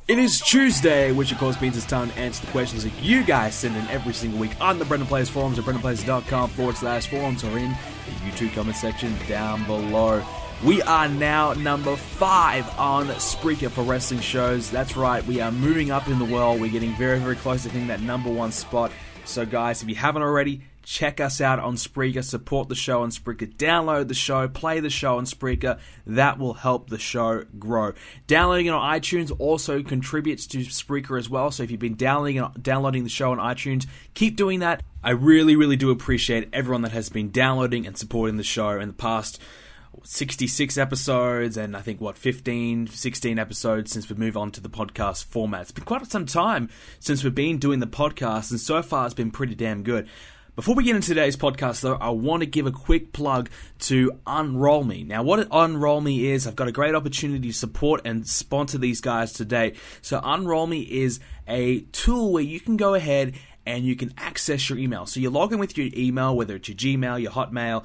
It is Tuesday, which of course means it's time to answer the questions that you guys send in every single week on the Brendan Plays forums at brendanplays.com/forums or in the YouTube comment section down below. We are now number 5 on Spreaker for wrestling shows. That's right, we are moving up in the world. We're getting very, very close to hitting that number 1 spot. So guys, if you haven't already, check us out on Spreaker, support the show on Spreaker, download the show, play the show on Spreaker. That will help the show grow. Downloading it on iTunes also contributes to Spreaker as well, so if you've been downloading the show on iTunes, keep doing that. I really, really do appreciate everyone that has been downloading and supporting the show in the past 66 episodes and I think, 16 episodes since we moved on to the podcast format. It's been quite some time since we've been doing the podcast, and so far it's been pretty damn good. Before we get into today's podcast, though, I want to give a quick plug to Unrollme. Now, what Unrollme is, I've got a great opportunity to support and sponsor these guys today. So Unrollme is a tool where you can go ahead and you can access your email. So you log in with your email, whether it's your Gmail, your Hotmail,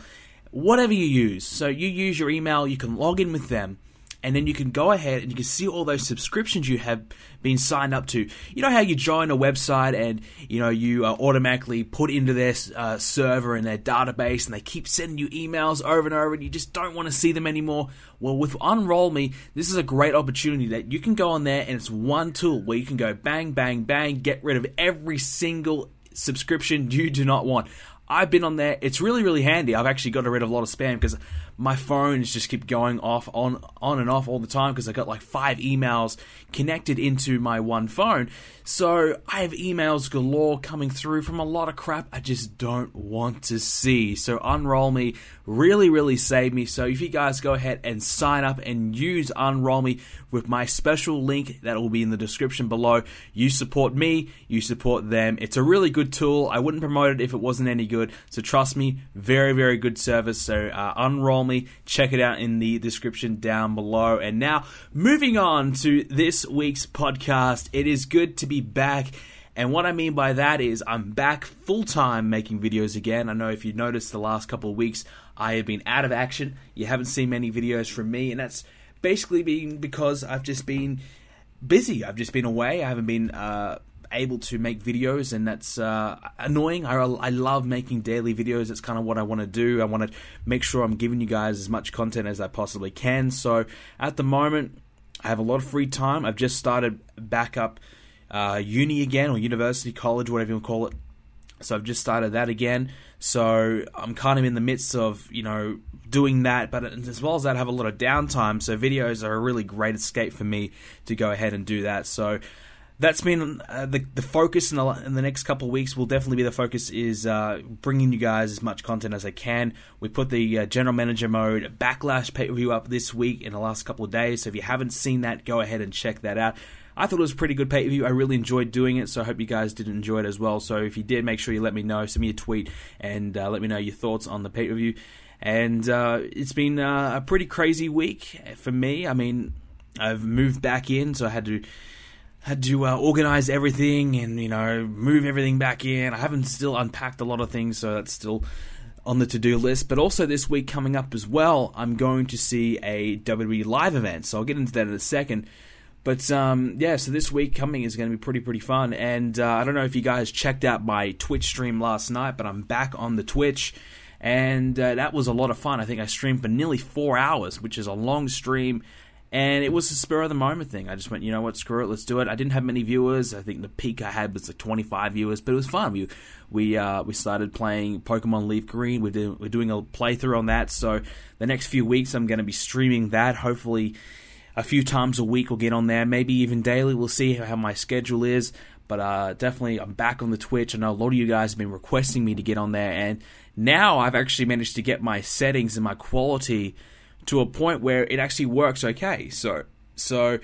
whatever you use. So you use your email, you can log in with them, and then you can go ahead and you can see all those subscriptions you have been signed up to. You know how you join a website and you automatically put into their server and their database, and they keep sending you emails over and over, and you just don't want to see them anymore? Well, with Unrollme, this is a great opportunity that you can go on there, and it's one tool where you can go bang, bang, bang, get rid of every single subscription you do not want. I've been on there. It's really, really handy. I've actually got rid of a lot of spam because my phones just keep going off on and off all the time because I got like 5 emails connected into my one phone. So I have emails galore coming through from a lot of crap I just don't want to see. So Unrollme really, really saved me. So if you guys go ahead and sign up and use Unrollme with my special link that will be in the description below, you support me, you support them. It's a really good tool. I wouldn't promote it if it wasn't any good. So trust me, very, very good service. So Unrollme, check it out in the description down below. And now, moving on to this week's podcast. It is good to be back. And what I mean by that is I'm back full-time making videos again. I know if you noticed the last couple of weeks, I have been out of action. You haven't seen many videos from me, and that's basically been because I've just been busy. I've just been away. I haven't been able to make videos, and that's annoying. I love making daily videos. It's kind of what I want to do. I want to make sure I'm giving you guys as much content as I possibly can. So at the moment, I have a lot of free time. I've just started back up uni again, or university, college, whatever you want to call it. So I've just started that again. So I'm kind of in the midst of, doing that. But as well as that, I have a lot of downtime. So videos are a really great escape for me to go ahead and do that. So that's been the focus in the next couple of weeks. Will definitely be the focus is bringing you guys as much content as I can. We put the General Manager Mode Backlash pay-per-view up this week in the last couple of days. So if you haven't seen that, go ahead and check that out. I thought it was a pretty good pay-per-view. I really enjoyed doing it, so I hope you guys did enjoy it as well. So if you did, make sure you let me know. Send me a tweet and let me know your thoughts on the pay-per-view. And it's been a pretty crazy week for me. I mean, I've moved back in, so I had to organize everything and, move everything back in. I haven't still unpacked a lot of things, so that's still on the to-do list. But also this week coming up as well, I'm going to see a WWE live event, so I'll get into that in a second. But, so this week coming is going to be pretty fun. And I don't know if you guys checked out my Twitch stream last night, but I'm back on the Twitch. And that was a lot of fun. I think I streamed for nearly 4 hours, which is a long stream. And it was a spur-of-the-moment thing. I just went, you know what, screw it, let's do it. I didn't have many viewers. I think the peak I had was like 25 viewers, but it was fun. We started playing Pokemon Leaf Green. We're doing a playthrough on that. So the next few weeks I'm going to be streaming that. Hopefully a few times a week we'll get on there, maybe even daily. We'll see how my schedule is. But definitely I'm back on the Twitch. I know a lot of you guys have been requesting me to get on there. And now I've actually managed to get my settings and my quality to a point where it actually works okay. So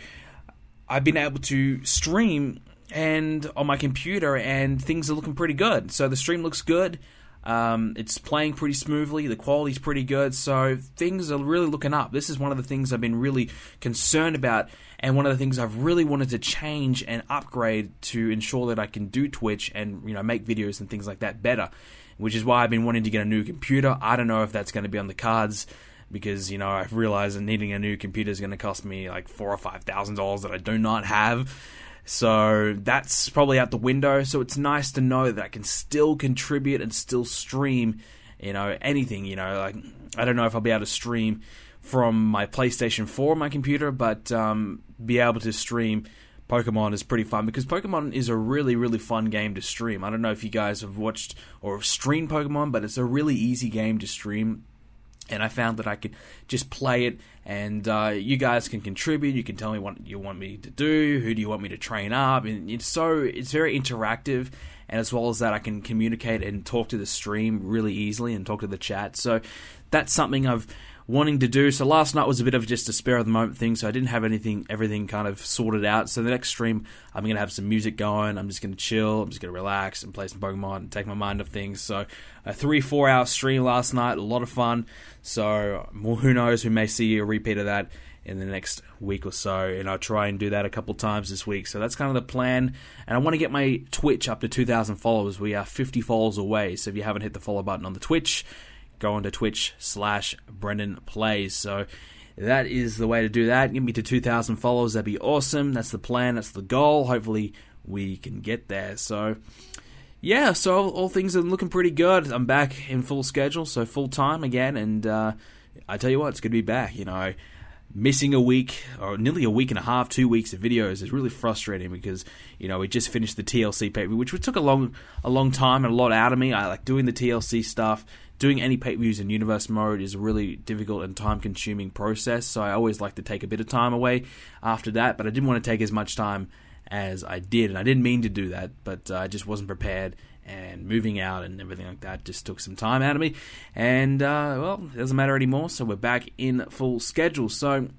I've been able to stream and on my computer, and things are looking pretty good. So the stream looks good. It's playing pretty smoothly. The quality's pretty good. So things are really looking up. This is one of the things I've been really concerned about, and one of the things I've really wanted to change and upgrade to ensure that I can do Twitch and make videos and things like that better. Which is why I've been wanting to get a new computer. I don't know if that's going to be on the cards because, I've realized that needing a new computer is going to cost me like $4,000 or $5,000 that I do not have. So that's probably out the window. So it's nice to know that I can still contribute and still stream, anything, like, I don't know if I'll be able to stream from my PlayStation 4 on my computer, but be able to stream Pokemon is pretty fun, because Pokemon is a really, really fun game to stream. I don't know if you guys have watched or streamed Pokemon, but it's a really easy game to stream. And I found that I could just play it, and you guys can contribute. You can tell me what you want me to do, who do you want me to train up, and it's very interactive. And as well as that, I can communicate and talk to the stream really easily and talk to the chat. So that's something I've wanting to do. So last night was a bit of just a spare of the moment thing, so I didn't have everything kind of sorted out. So the next stream, I'm going to have some music going, I'm just going to chill, I'm just going to relax and play some Pokemon and take my mind off things. So a 3-4 hour stream last night, a lot of fun. So who knows, we may see a repeat of that in the next week or so, and I'll try and do that a couple times this week. So that's kind of the plan, and I want to get my Twitch up to 2,000 followers. We are 50 followers away, so if you haven't hit the follow button on the Twitch, go on to Twitch/BrendanPlays. So that is the way to do that. Get me to 2,000 followers. That'd be awesome. That's the plan. That's the goal. Hopefully we can get there. So yeah, so all things are looking pretty good. I'm back in full schedule, so full time again. And I tell you what, it's good to be back. Missing a week, or nearly a week and a half, 2 weeks of videos is really frustrating, because we just finished the TLC pay-per-view, which took a long time and a lot out of me. I like doing the TLC stuff. Doing any pay-per-views in Universe mode is a really difficult and time-consuming process, so I always like to take a bit of time away after that, but I didn't want to take as much time as I did, and I didn't mean to do that, but I just wasn't prepared, and moving out and everything like that just took some time out of me, and, well, it doesn't matter anymore, so we're back in full schedule. So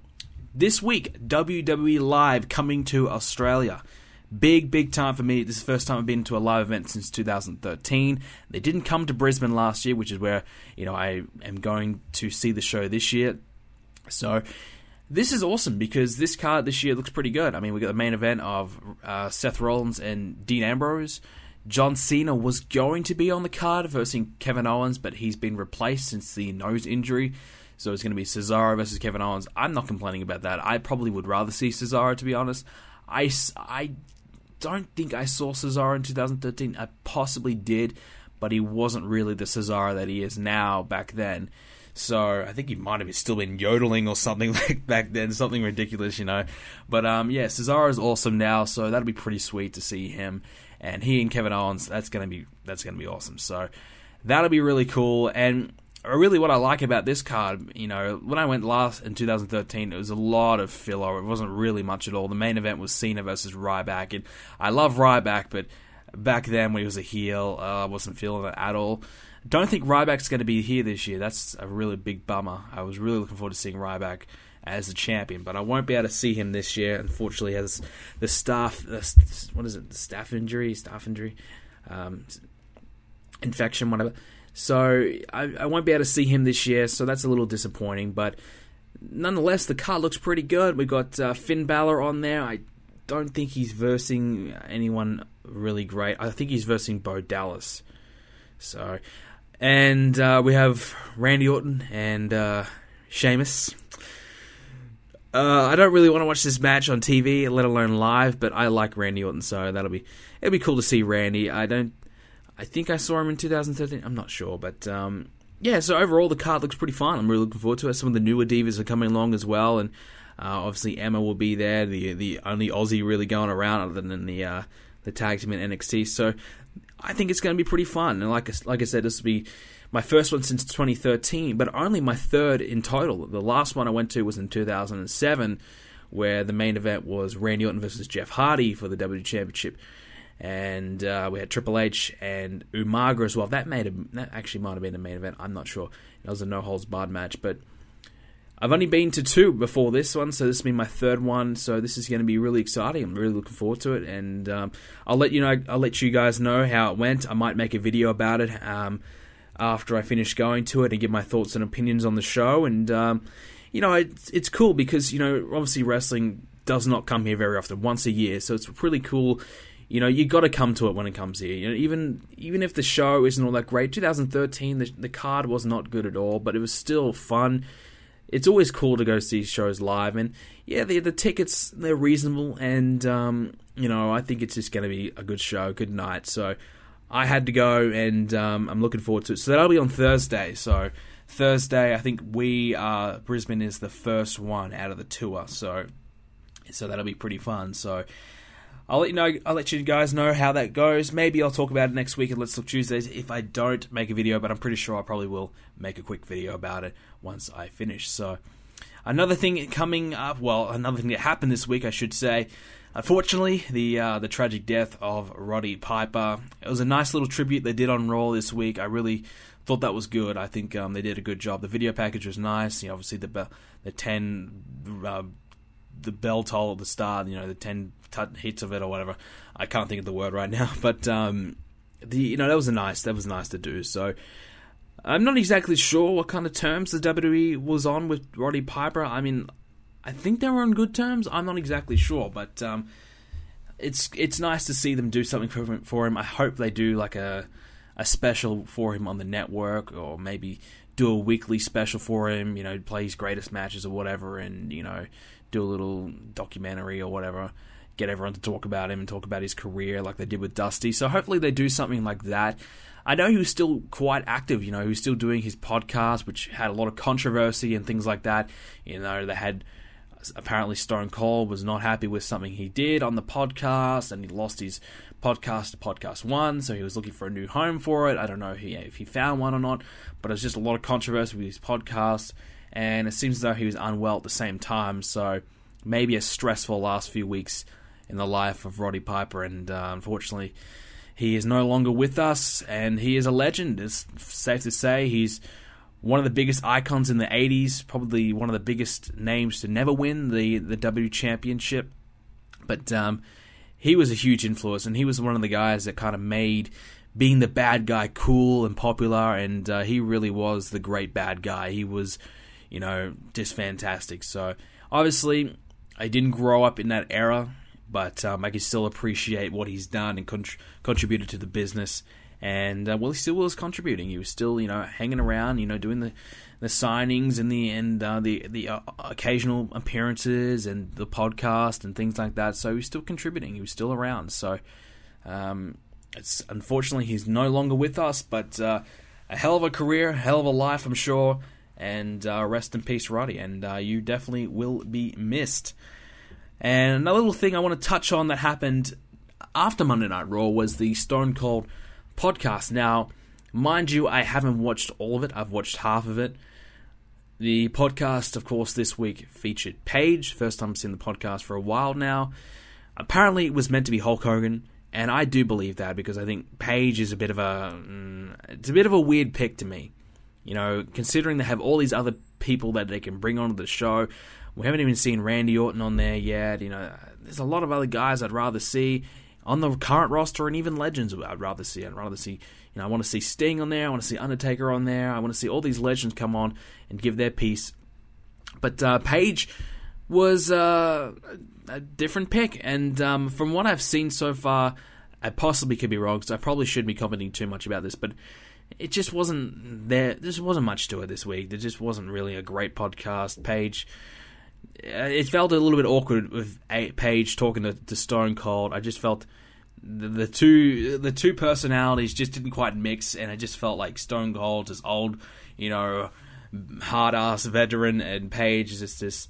this week, WWE Live coming to Australia. Big time for me. This is the first time I've been to a live event since 2013. They didn't come to Brisbane last year, which is where, I am going to see the show this year. So this is awesome, because this card this year looks pretty good. I mean, we got the main event of Seth Rollins and Dean Ambrose. John Cena was going to be on the card versus Kevin Owens, but he's been replaced since the nose injury. So it's going to be Cesaro versus Kevin Owens. I'm not complaining about that. I probably would rather see Cesaro, to be honest. I don't think I saw Cesaro in 2013. I possibly did, but he wasn't really the Cesaro that he is now back then. So I think he might have still been yodeling or something like back then, something ridiculous, But yeah, Cesaro is awesome now, so that'll be pretty sweet to see him. And he and Kevin Owens, that's gonna be awesome. So that'll be really cool. And really what I like about this card, when I went last in 2013, it was a lot of filler. It wasn't really much at all. The main event was Cena versus Ryback, and I love Ryback, but back then when he was a heel, I wasn't feeling it at all. Don't think Ryback's going to be here this year. That's a really big bummer. I was really looking forward to seeing Ryback as the champion, but I won't be able to see him this year. Unfortunately, he has the staph injury, infection, whatever. So I won't be able to see him this year, so that's a little disappointing. But nonetheless, the card looks pretty good. We got Finn Balor on there. I don't think he's versing anyone really great. I think he's versing Bo Dallas. So, and we have Randy Orton and Sheamus. I don't really want to watch this match on TV, let alone live, but I like Randy Orton, so it'll be cool to see Randy. I think I saw him in 2013. I'm not sure, but yeah. So overall, the card looks pretty fun. I'm really looking forward to it. Some of the newer divas are coming along as well, and obviously Emma will be there. The only Aussie really going around, other than the tag team in NXT. So I think it's going to be pretty fun. And like I said, this will be my first one since 2013, but only my third in total. The last one I went to was in 2007, where the main event was Randy Orton versus Jeff Hardy for the WWE Championship. And we had Triple H and Umaga as well. That actually might have been the main event. I'm not sure. It was a no-holds-barred match. But I've only been to two before this one, so this will be my third one. So this is going to be really exciting. I'm really looking forward to it. And I'll let you guys know how it went. I might make a video about it after I finish going to it and give my thoughts and opinions on the show. And it's cool because obviously wrestling does not come here very often, once a year. So it's really cool. You got to come to it when it comes here. Even if the show isn't all that great. 2013, the card was not good at all, but it was still fun. it's always cool to go see shows live. And yeah, the tickets, they're reasonable, and I think it's just going to be a good show, good night. So I had to go, and I'm looking forward to it. So that'll be on Thursday. So Thursday, I think Brisbane is the first one out of the tour. So that'll be pretty fun. So I'll let you guys know how that goes. Maybe I'll talk about it next week at Let's Talk Tuesdays if I don't make a video, but I'm pretty sure I probably will make a quick video about it once I finish. So another thing coming up, another thing that happened this week, I should say. Unfortunately, the tragic death of Roddy Piper. It was a nice little tribute they did on Raw this week. I really thought that was good. I think they did a good job. The video package was nice. Obviously the 10 the bell toll at the start. The 10 hits of it or whatever. I can't think of the word right now, but that was nice to do. So I'm not exactly sure what kind of terms the WWE was on with Roddy Piper. I mean, I think they were on good terms. I'm not exactly sure, but it's nice to see them do something for him. I hope they do like a special for him on the network, or maybe do a weekly special for him. Play his greatest matches or whatever, and do a little documentary or whatever. Get everyone to talk about him and talk about his career like they did with Dusty. So hopefully they do something like that. I know he was still quite active. He was still doing his podcast, which had a lot of controversy and things like that. They had apparently Stone Cold was not happy with something he did on the podcast, and he lost his podcast to Podcast One, so he was looking for a new home for it. I don't know if he found one or not, but there's just a lot of controversy with his podcast, and it seems as though he was unwell at the same time, so maybe a stressful last few weeks in the life of Roddy Piper, and unfortunately he is no longer with us, and he is a legend. It's safe to say he's one of the biggest icons in the 80s, probably one of the biggest names to never win the W Championship, but he was a huge influence, and he was one of the guys that kind of made being the bad guy cool and popular, and he really was the great bad guy. He was, just fantastic. So obviously I didn't grow up in that era, but I can still appreciate what he's done and contributed to the business. And he still was contributing. He was still, hanging around, doing the signings and the occasional appearances and the podcast and things like that. So he was still contributing. He was still around. So it's unfortunately he's no longer with us, but a hell of a career, hell of a life, I'm sure. And rest in peace, Roddy. And you definitely will be missed. And another little thing I want to touch on that happened after Monday Night Raw was the Stone Cold podcast. Now, mind you, I haven't watched all of it. I've watched half of it. The podcast, of course, this week featured Paige. First time I've seen the podcast for a while now. Apparently, it was meant to be Hulk Hogan, and I do believe that because I think Paige is a bit of a weird pick to me. Considering they have all these other people that they can bring onto the show. We haven't even seen Randy Orton on there yet. There's a lot of other guys I'd rather see on the current roster, and even legends I'd rather see. I want to see Sting on there. I want to see Undertaker on there. I want to see all these legends come on and give their piece. But Paige was a different pick, and from what I've seen so far, I possibly could be wrong, so I probably shouldn't be commenting too much about this, but it just wasn't there. There just wasn't much to it this week. There just wasn't really a great podcast. Paige, it felt a little bit awkward with Paige talking to Stone Cold. I just felt the two personalities just didn't quite mix, and I just felt like Stone Cold, this old, hard ass veteran, and Paige is just this,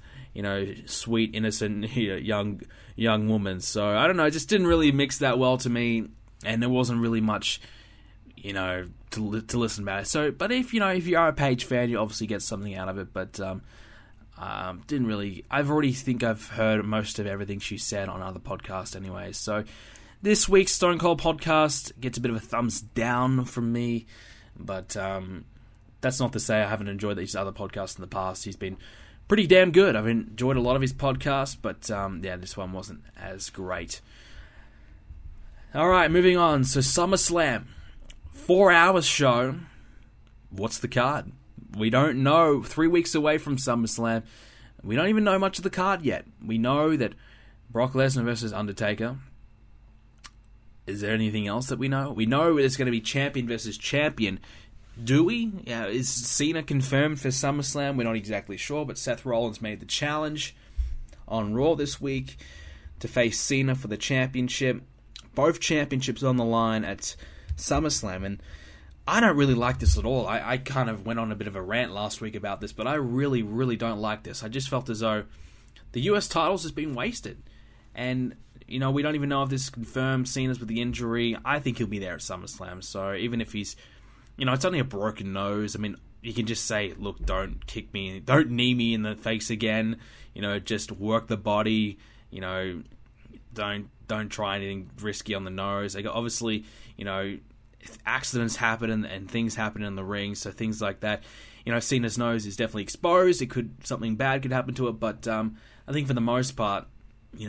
sweet, innocent, young woman. So I don't know, it just didn't really mix that well to me, and there wasn't really much, to listen about it. So, but if you are a Paige fan, you obviously get something out of it. But didn't really. I've heard most of everything she said on other podcasts, anyways. So this week's Stone Cold podcast gets a bit of a thumbs down from me, but that's not to say I haven't enjoyed these other podcasts in the past. He's been pretty damn good. I've enjoyed a lot of his podcasts, but this one wasn't as great. All right, moving on. So SummerSlam, 4 hours show. What's the card? We don't know. 3 weeks away from SummerSlam. We don't even know much of the card yet. We know that Brock Lesnar versus Undertaker. Is there anything else that we know? We know it's going to be champion versus champion Do we? Yeah, is Cena confirmed for SummerSlam? We're not exactly sure, but Seth Rollins made the challenge on Raw this week to face Cena for the championship. Both championships on the line at SummerSlam, and I don't really like this at all. I kind of went on a bit of a rant last week about this, but I really, really don't like this. I just felt as though the US titles has been wasted. And, we don't even know if this is confirmed. Cena's with the injury. I think he'll be there at SummerSlam. So even if he's, it's only a broken nose. I mean, you can just say, look, don't kick me, don't knee me in the face again. Just work the body. Don't try anything risky on the nose. Like, obviously, accidents happen and things happen in the ring, so things like that. Cena's nose is definitely exposed. Something bad could happen to it, but I think for the most part,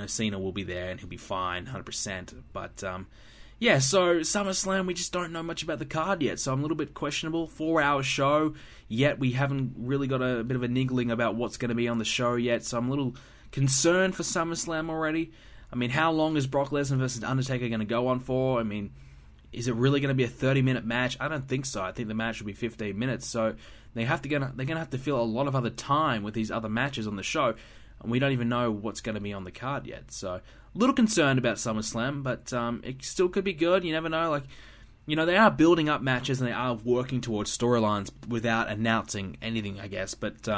Cena will be there and he'll be fine, 100%. But so SummerSlam, we just don't know much about the card yet, so I'm a little bit questionable. 4-hour show, yet we haven't really got a bit of a niggling about what's going to be on the show yet, so I'm a little concerned for SummerSlam already. I mean, how long is Brock Lesnar versus Undertaker going to go on for? I mean, is it really going to be a 30-minute match? I don't think so. I think the match will be 15 minutes. So they're going to have to fill a lot of other time with these other matches on the show, and we don't even know what's going to be on the card yet. So a little concerned about SummerSlam, but it still could be good. You never know. They are building up matches and they are working towards storylines without announcing anything, I guess. But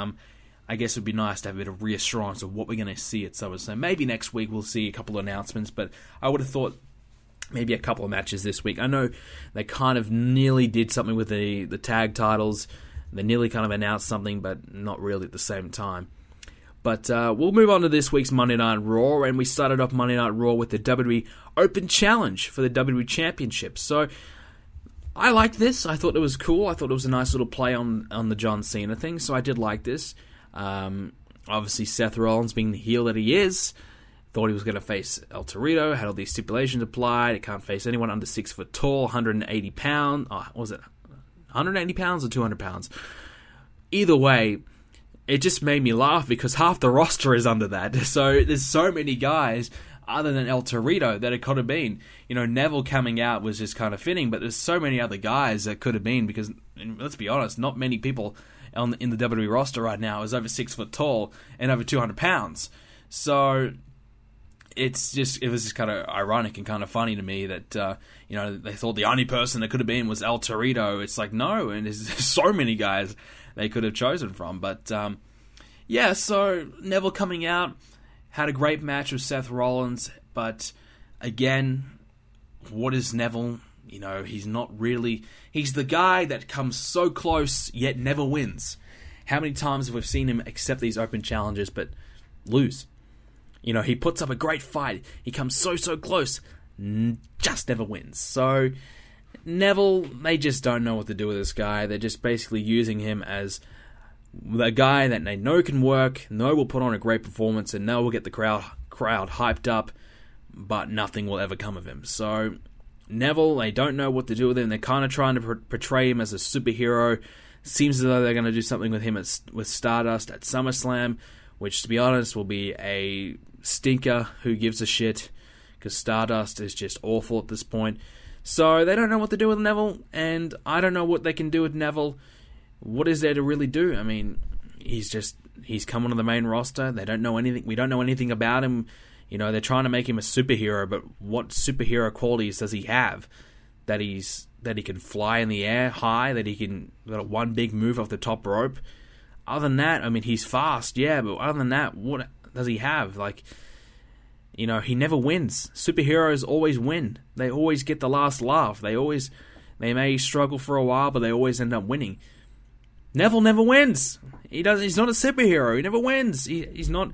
I guess it would be nice to have a bit of reassurance of what we're going to see at SummerSlam. Maybe next week we'll see a couple of announcements, but I would have thought maybe a couple of matches this week. I know they kind of nearly did something with the tag titles. They nearly kind of announced something, but not really at the same time. But we'll move on to this week's Monday Night Raw, and we started off Monday Night Raw with the WWE Open Challenge for the WWE Championship. So I liked this. I thought it was cool. I thought it was a nice little play on the John Cena thing, so I did like this. Obviously, Seth Rollins, being the heel that he is, thought he was going to face El Torito, had all these stipulations applied. It can't face anyone under 6 foot tall, 180 pounds. Oh, what was it? 180 pounds or 200 pounds? Either way, it just made me laugh because half the roster is under that. So there's so many guys other than El Torito that it could have been. Neville coming out was just kind of fitting, but there's so many other guys that could have been because, let's be honest, not many people in the WWE roster right now is over 6 foot tall and over 200 pounds. So it was just kind of ironic and kind of funny to me that they thought the only person that could have been was El Torito. It's like, no, and there's so many guys they could have chosen from. But so Neville coming out had a great match with Seth Rollins, but again, what is Neville? He's not really. He's the guy that comes so close yet never wins. How many times have we seen him accept these open challenges but lose? He puts up a great fight. He comes so close, just never wins. So Neville, they just don't know what to do with this guy. They're just basically using him as the guy that they know can work, know will put on a great performance, and know will get the crowd hyped up, but nothing will ever come of him. So Neville, they don't know what to do with him. They're kind of trying to portray him as a superhero. Seems as though they're going to do something with him with Stardust at SummerSlam, which, to be honest, will be a stinker. Who gives a shit? Because Stardust is just awful at this point. So they don't know what to do with Neville, and I don't know what they can do with Neville. What is there to really do? I mean, he's come onto the main roster. They don't know anything. We don't know anything about him. They're trying to make him a superhero, but what superhero qualities does he have? That he can fly in the air high, that he can got one big move off the top rope. Other than that, I mean, he's fast, yeah, but other than that, what does he have? He never wins. Superheroes always win. They always get the last laugh. They may struggle for a while, but they always end up winning. Neville never wins. He's not a superhero. He never wins. He's not.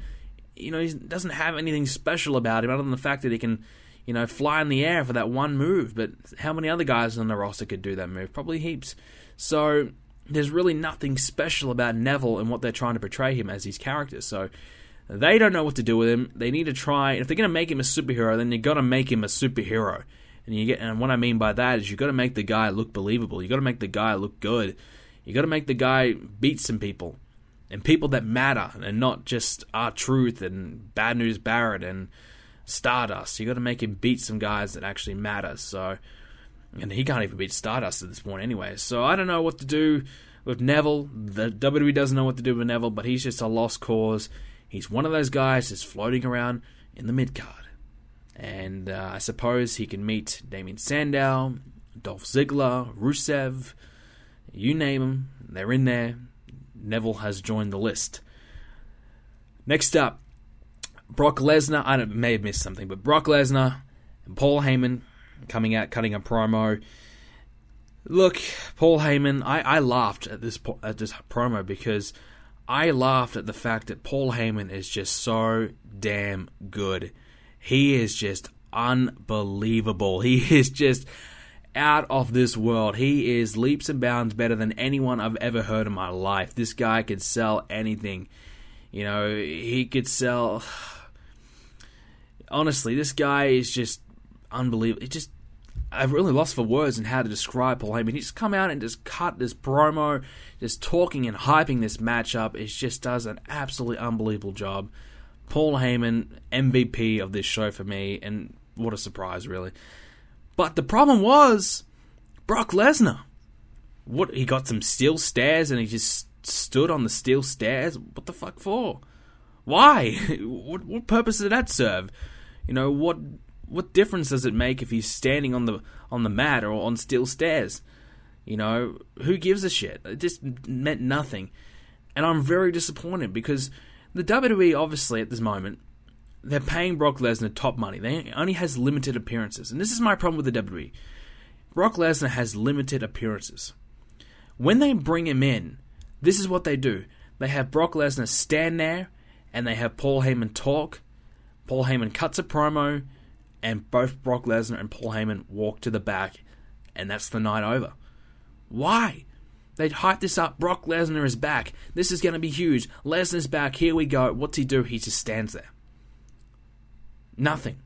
He doesn't have anything special about him other than the fact that he can, fly in the air for that one move. But how many other guys on the roster could do that move? Probably heaps. So there's really nothing special about Neville and what they're trying to portray him as his character. So they don't know what to do with him. They need to try. If they're going to make him a superhero, then you've got to make him a superhero. And what I mean by that is you've got to make the guy look believable. You've got to make the guy look good. You've got to make the guy beat some people. And people that matter, and not just R-Truth and Bad News Barrett and Stardust. You've got to make him beat some guys that actually matter. So And he can't even beat Stardust at this point anyway. So I don't know what to do with Neville. The WWE doesn't know what to do with Neville, but he's just a lost cause. He's one of those guys just floating around in the mid-card. And I suppose he can meet Damien Sandow, Dolph Ziggler, Rusev, you name them. They're in there. Neville has joined the list. Next up, Brock Lesnar. I may have missed something, but Brock Lesnar and Paul Heyman coming out, cutting a promo. Look, Paul Heyman, I laughed at this promo because I laughed at the fact that Paul Heyman is just so damn good. He is just unbelievable. He is just out of this world. He is leaps and bounds better than anyone I've ever heard in my life. This guy could sell anything. You know, he could sell... Honestly, this guy is just unbelievable. I've really lost for words in how to describe Paul Heyman. He just come out and just cut this promo, just talking and hyping this matchup. It just does an absolutely unbelievable job. Paul Heyman, MVP of this show for me, and what a surprise, really. But the problem was Brock Lesnar. What, he got some steel stairs and he just stood on the steel stairs? What the fuck for? Why? What purpose did that serve? You know, what difference does it make if he's standing on the mat or on steel stairs? You know, who gives a shit? It just meant nothing. And I'm very disappointed because the WWE, obviously, at this moment, they're paying Brock Lesnar top money. They only has limited appearances. And this is my problem with the WWE. Brock Lesnar has limited appearances. When they bring him in, this is what they do. They have Brock Lesnar stand there, and they have Paul Heyman talk. Paul Heyman cuts a promo, and both Brock Lesnar and Paul Heyman walk to the back, and that's the night over. Why? They'd hype this up. Brock Lesnar is back. This is going to be huge. Lesnar's back. Here we go. What's he do? He just stands there. Nothing.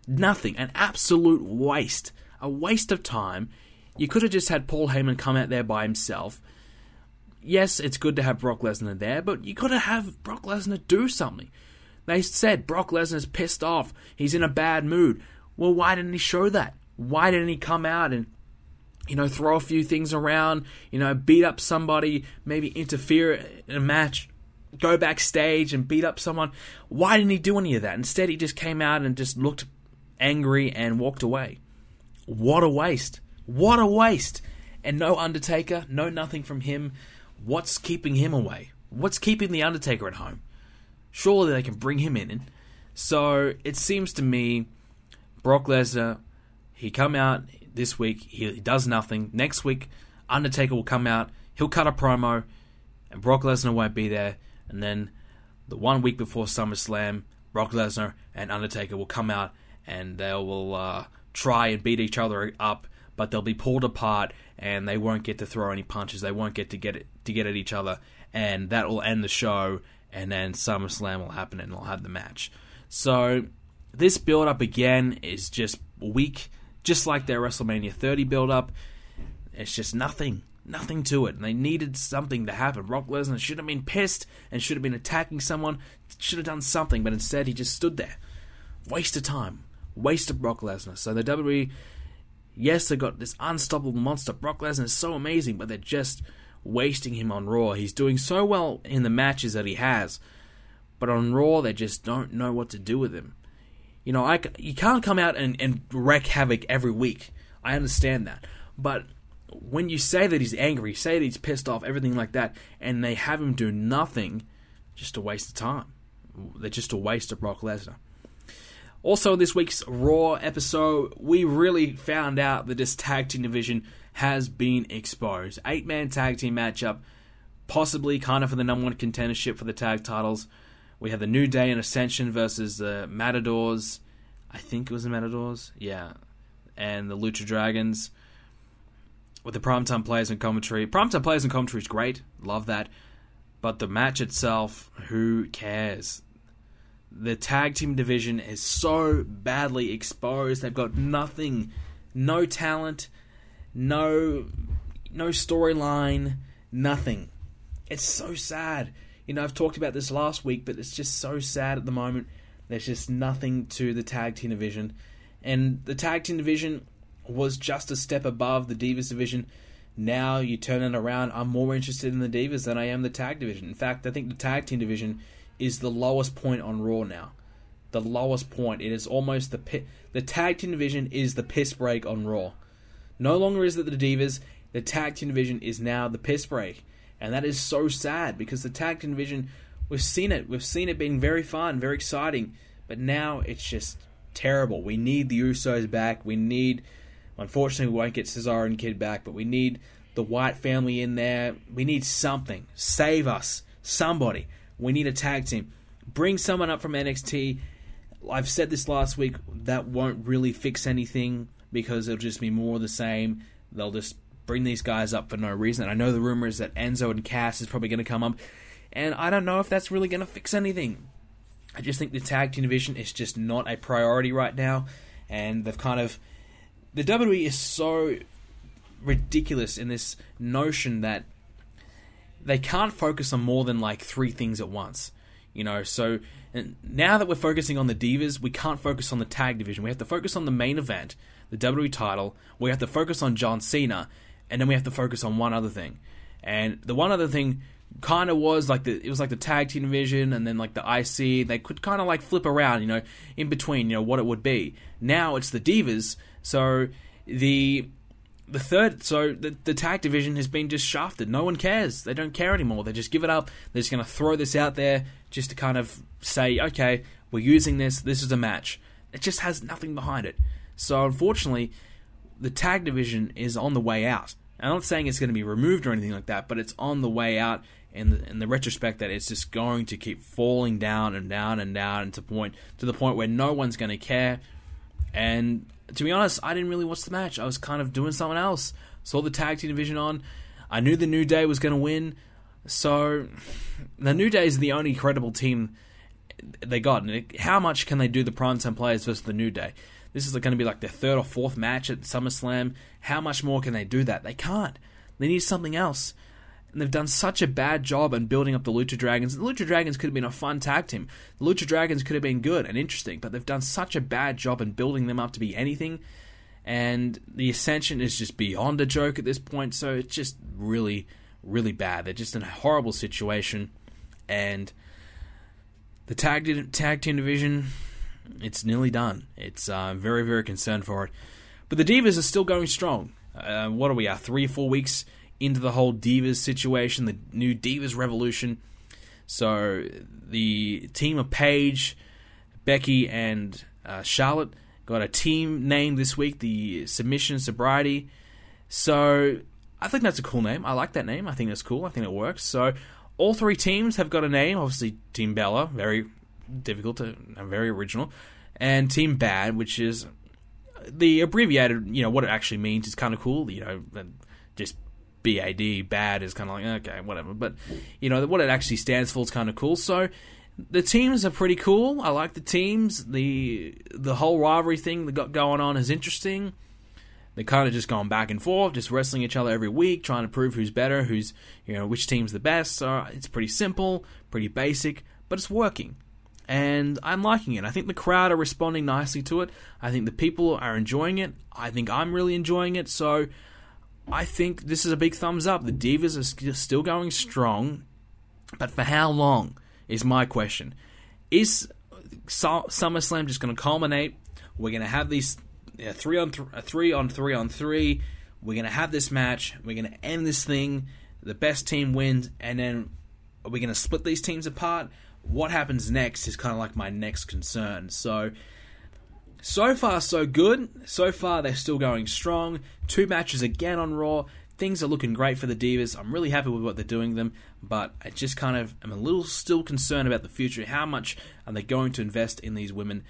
An absolute waste. A waste of time. You could have just had Paul Heyman come out there by himself. Yes, it's good to have Brock Lesnar there, but you could have Brock Lesnar do something. They said Brock Lesnar's pissed off. He's in a bad mood. Well, why didn't he show that? Why didn't he come out and, you know, throw a few things around, you know, beat up somebody, maybe interfere in a match, go backstage and beat up someone? Why didn't he do any of that? Instead, he just came out and just looked angry and walked away. What a waste. What a waste. And no Undertaker, no nothing from him. What's keeping him away? What's keeping the Undertaker at home? Surely they can bring him in. So it seems to me, Brock Lesnar, he come out this week, he does nothing. Next week, Undertaker will come out, he'll cut a promo, and Brock Lesnar won't be there. And then the 1 week before SummerSlam, Brock Lesnar and Undertaker will come out and they will try and beat each other up, but they'll be pulled apart and they won't get to throw any punches. They won't get at each other, and that will end the show. And then SummerSlam will happen and they'll have the match. So this build-up again is just weak, just like their WrestleMania 30 build-up. It's just nothing to it. And they needed something to happen. Brock Lesnar should have been pissed and should have been attacking someone, should have done something, but instead he just stood there. Waste of time. Waste of Brock Lesnar. So the WWE, yes, they got this unstoppable monster. Brock Lesnar is so amazing, but they're just wasting him on Raw. He's doing so well in the matches that he has, but on Raw they just don't know what to do with him. You know, you can't come out and wreak havoc every week. I understand that, but when you say that he's angry, say that he's pissed off, everything like that, and they have him do nothing, just a waste of time. They're just a waste of Brock Lesnar. Also, in this week's Raw episode, we really found out that this tag team division has been exposed. 8-man tag team matchup, possibly kind of for the number one contendership for the tag titles. We have the New Day and Ascension versus the Matadors. I think it was the Matadors. Yeah. And the Lucha Dragons. With the Primetime Players and Commentary. Primetime Players and Commentary is great. Love that. But the match itself, who cares? The tag team division is so badly exposed. They've got nothing. No talent. No storyline, nothing. It's so sad. You know, I've talked about this last week, but it's just so sad at the moment. There's just nothing to the tag team division. And the tag team division, was just a step above the Divas division. Now you turn it around. I'm more interested in the Divas than I am the tag division. In fact, I think the tag team division is the lowest point on Raw now. The lowest point. It is almost the tag team division is the piss break on Raw. No longer is it the Divas. The tag team division is now the piss break. And that is so sad because the tag team division, we've seen it. We've seen it being very fun, very exciting. But now it's just terrible. We need the Usos back. We need, unfortunately, we won't get Cesaro and Kid back, but we need the White family in there. We need something. Save us. Somebody. We need a tag team. Bring someone up from NXT. I've said this last week. That won't really fix anything because it'll just be more of the same. They'll just bring these guys up for no reason. I know the rumor is that Enzo and Cass is probably going to come up, and I don't know if that's really going to fix anything. I just think the tag team division is just not a priority right now, and they've kind of... The WWE is so ridiculous in this notion that they can't focus on more than like 3 things at once. You know, so now that we're focusing on the Divas, we can't focus on the tag division. We have to focus on the main event, the WWE title. We have to focus on John Cena, and then we have to focus on one other thing. And the one other thing kind of was like it was like the tag team division, and then like the IC. They could kind of like flip around, you know, in between, you know, what it would be. Now it's the Divas, so the tag division has been just shafted. No one cares. They don't care anymore. They just give it up. They're just going to throw this out there just to kind of say, okay, we're using this. This is a match. It just has nothing behind it. So unfortunately, the tag division is on the way out. I'm not saying it's going to be removed or anything like that, but it's on the way out in the retrospect that it's just going to keep falling down and down and down to the point where no one's going to care. And to be honest, I didn't really watch the match. I was kind of doing something else. Saw the tag team division on. I knew the New Day was going to win. So the New Day is the only credible team they got. And how much can they do the Primetime Players versus the New Day? This is going to be like their 3rd or 4th match at SummerSlam. How much more can they do that? They can't. They need something else. And they've done such a bad job in building up the Lucha Dragons. The Lucha Dragons could have been a fun tag team. The Lucha Dragons could have been good and interesting, but they've done such a bad job in building them up to be anything. And the Ascension is just beyond a joke at this point, so it's just really, really bad. They're just in a horrible situation. And the tag team division, it's nearly done. It's very, very concerned for it. But the Divas are still going strong. What are we at? 3 or 4 weeks into the whole Divas situation, the new Divas revolution. So the team of Paige, Becky, and Charlotte got a team name this week, the Submission Sobriety. So I think that's a cool name. I like that name. I think that's cool. I think it works. So all 3 teams have got a name. Obviously, Team Bella, very difficult to, very original, and Team Bad, which is the abbreviated, you know, what it actually means is kind of cool. You know, just BAD, bad, is kind of like, okay, whatever. But, you know, what it actually stands for is kind of cool. So the teams are pretty cool. I like the teams. The whole rivalry thing they got going on is interesting. They're kind of just going back and forth, just wrestling each other every week, trying to prove who's better, who's, you know, which team's the best. So it's pretty simple, pretty basic, but it's working. And I'm liking it. I think the crowd are responding nicely to it. I think the people are enjoying it. I think I'm really enjoying it. So I think this is a big thumbs up. The Divas are still going strong, but for how long is my question. Is SummerSlam just going to culminate? We're going to have these 3 on 3 on 3 on 3. We're going to have this match. We're going to end this thing. The best team wins, and then are we going to split these teams apart? What happens next is kind of like my next concern. So far, so good. So far, they're still going strong. 2 matches again on Raw. Things are looking great for the Divas. I'm really happy with what they're doing them, but I just kind of am a little still concerned about the future. How much are they going to invest in these women?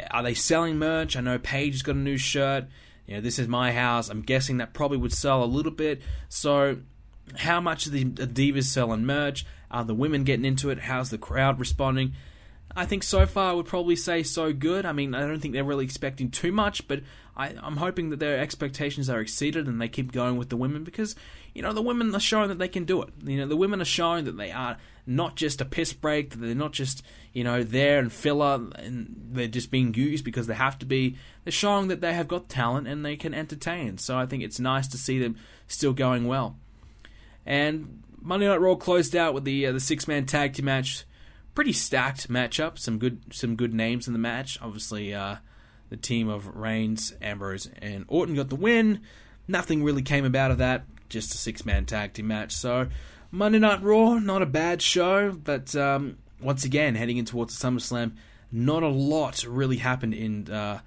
Are they selling merch? I know Paige has got a new shirt. You know, this is my house. I'm guessing that probably would sell a little bit. So how much are the Divas selling merch? Are the women getting into it? How's the crowd responding? I think so far I would probably say so good. I mean, I don't think they're really expecting too much, but I'm hoping that their expectations are exceeded and they keep going with the women because, the women are showing that they can do it. The women are showing that they are not just a piss break, that they're not just, there and filler and they're just being used because they have to be. They're showing that they have got talent and they can entertain. So I think it's nice to see them still going well. And Monday Night Raw closed out with the six-man tag team match. Pretty stacked matchup. Some good names in the match. Obviously, the team of Reigns, Ambrose, and Orton got the win. Nothing really came about of that. Just a six-man tag team match. So Monday Night Raw, not a bad show, but once again, heading in towards the SummerSlam, not a lot really happened in the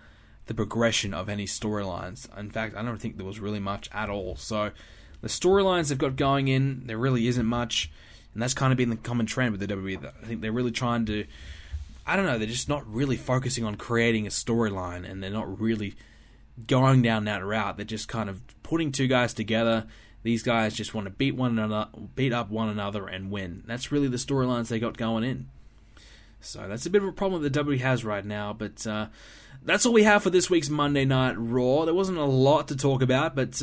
progression of any storylines. In fact, I don't think there was really much at all. So the storylines they've got going in, there really isn't much. And that's kind of been the common trend with the WWE. I think they're really trying to, they're just not really focusing on creating a storyline, and they're not really going down that route. They're just kind of putting two guys together. These guys just want to beat up one another and win. That's really the storylines they got going in. So that's a bit of a problem that the WWE has right now, but that's all we have for this week's Monday Night Raw. There wasn't a lot to talk about, but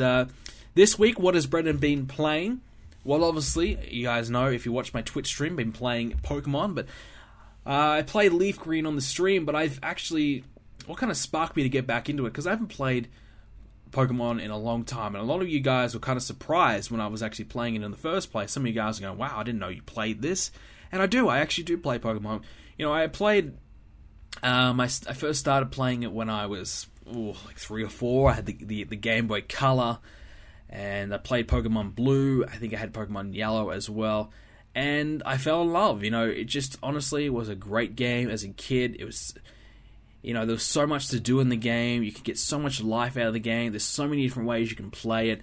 this week, what has Brendan been playing? Well, obviously, you guys know, if you watch my Twitch stream, been playing Pokemon, but I played Leaf Green on the stream, but I've actually, what kind of sparked me to get back into it, because I haven't played Pokemon in a long time, and a lot of you guys were kind of surprised when I was actually playing it in the first place. Some of you guys are going, wow, I didn't know you played this, and I actually do play Pokemon. I played, I first started playing it when I was, like 3 or 4, I had the Game Boy Color, and I played Pokemon Blue. I think I had Pokemon Yellow as well. And I fell in love. It just honestly was a great game as a kid. It was, there was so much to do in the game. You could get so much life out of the game. There's so many different ways you can play it.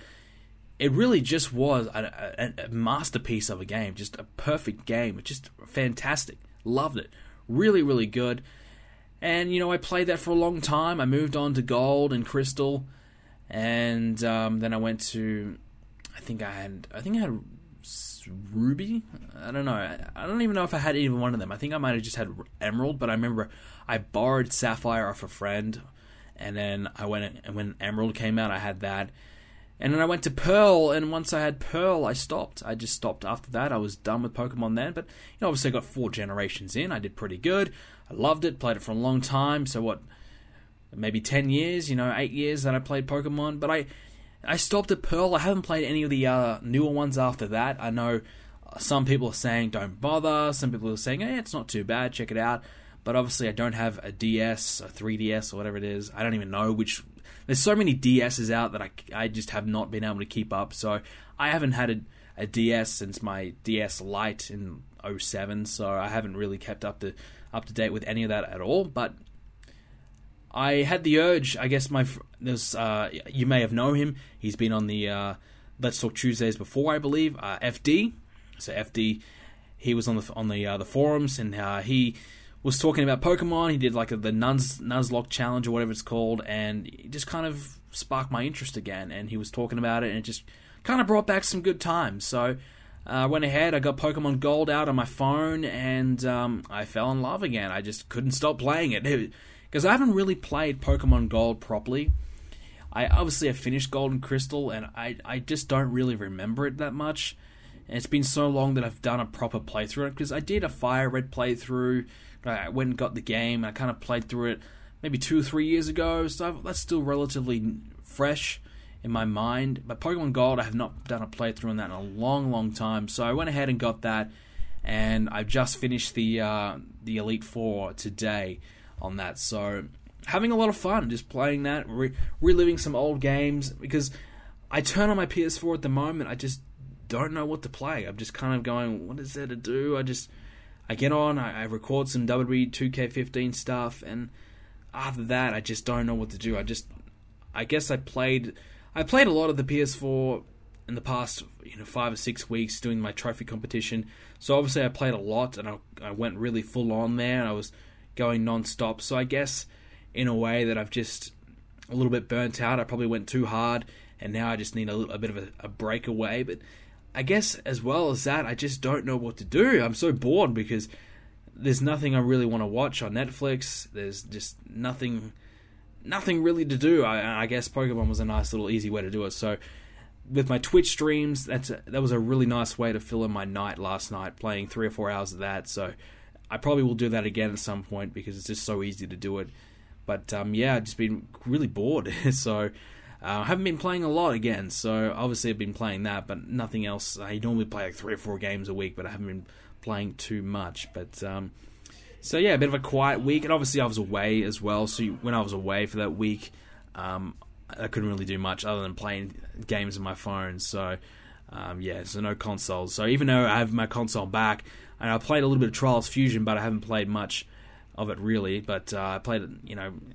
It really just was a masterpiece of a game. Just a perfect game. It's just fantastic. Loved it. Really, really good. And, I played that for a long time. I moved on to Gold and Crystal. And then I went to, I think I had Ruby. I don't know. I don't even know if I had either one of them. I think I might have just had Emerald, but I remember I borrowed Sapphire off a friend, and then and when Emerald came out, I had that. And then I went to Pearl, and once I had Pearl, I stopped. I just stopped after that. I was done with Pokemon then, but obviously I got 4 generations in. I did pretty good. I loved it. Played it for a long time. So what? Maybe 10 years, 8 years that I played Pokemon, but I stopped at Pearl. I haven't played any of the newer ones after that. I know some people are saying don't bother, some people are saying, it's not too bad, check it out, but obviously I don't have a DS, a 3DS, or whatever it is. I don't even know which. There's so many DSs out that I just have not been able to keep up, so I haven't had a DS since my DS Lite in 07, so I haven't really kept up to date with any of that at all, but I had the urge, I guess there's you may have known him. He's been on the Let's Talk Tuesdays before, I believe. FD. So FD, he was on the forums, and he was talking about Pokemon. He did like the Nuzlocke challenge or whatever it's called, and it just kind of sparked my interest again. And he was talking about it, and it just kind of brought back some good times. So I went ahead, I got Pokemon Gold out on my phone, and I fell in love again. I just couldn't stop playing it. Because I haven't really played Pokemon Gold properly. I obviously have finished Gold and Crystal, and I just don't really remember it that much. And it's been so long that I've done a proper playthrough, because I did a Fire Red playthrough. I went and got the game, and I kind of played through it maybe 2 or 3 years ago, so that's still relatively fresh in my mind. But Pokemon Gold, I have not done a playthrough on that in a long, long time, so I went ahead and got that, and I just finished the Elite Four today on that, so having a lot of fun just playing that, reliving some old games, because I turn on my PS4 at the moment, I just don't know what to play. I'm just kind of going, what is there to do? I get on, I record some WWE 2K15 stuff, and after that I just don't know what to do. I guess I played a lot of the PS4 in the past 5 or 6 weeks doing my trophy competition, so obviously I played a lot, and I went really full on there, and I was going non-stop, so I guess in a way that I've just a little bit burnt out. I probably went too hard, and now I just need a bit of a breakaway, but I guess as well as that, I just don't know what to do. I'm so bored because there's nothing I really want to watch on Netflix. There's just nothing really to do. I guess Pokemon was a nice little easy way to do it. So with my Twitch streams, that was a really nice way to fill in my night last night, playing 3 or 4 hours of that. So I probably will do that again at some point because it's just so easy to do it. But yeah, I've just been really bored. So I haven't been playing a lot again. So obviously I've been playing that, but nothing else. I normally play like 3 or 4 games a week, but I haven't been playing too much. But so yeah, a bit of a quiet week. And obviously I was away as well. So when I was away for that week, I couldn't really do much other than playing games on my phone. So yeah, so no consoles. So even though I have my console back, and I played a little bit of Trials Fusion, but I haven't played much of it really. But I played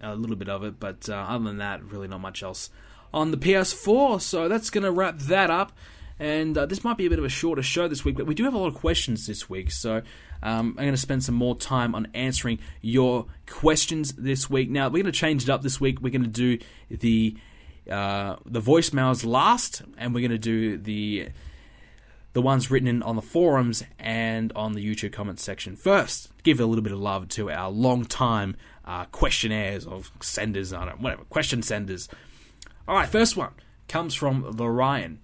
a little bit of it. But other than that, really not much else on the PS4. So that's going to wrap that up. And this might be a bit of a shorter show this week, but we do have a lot of questions this week. So I'm going to spend some more time on answering your questions this week. Now, we're going to change it up this week. We're going to do the voicemails last, and we're going to do the ones written in on the forums and on the YouTube comments section first. Give a little bit of love to our long-time questionnaires or senders, question senders. All right, first one comes from the Ryan.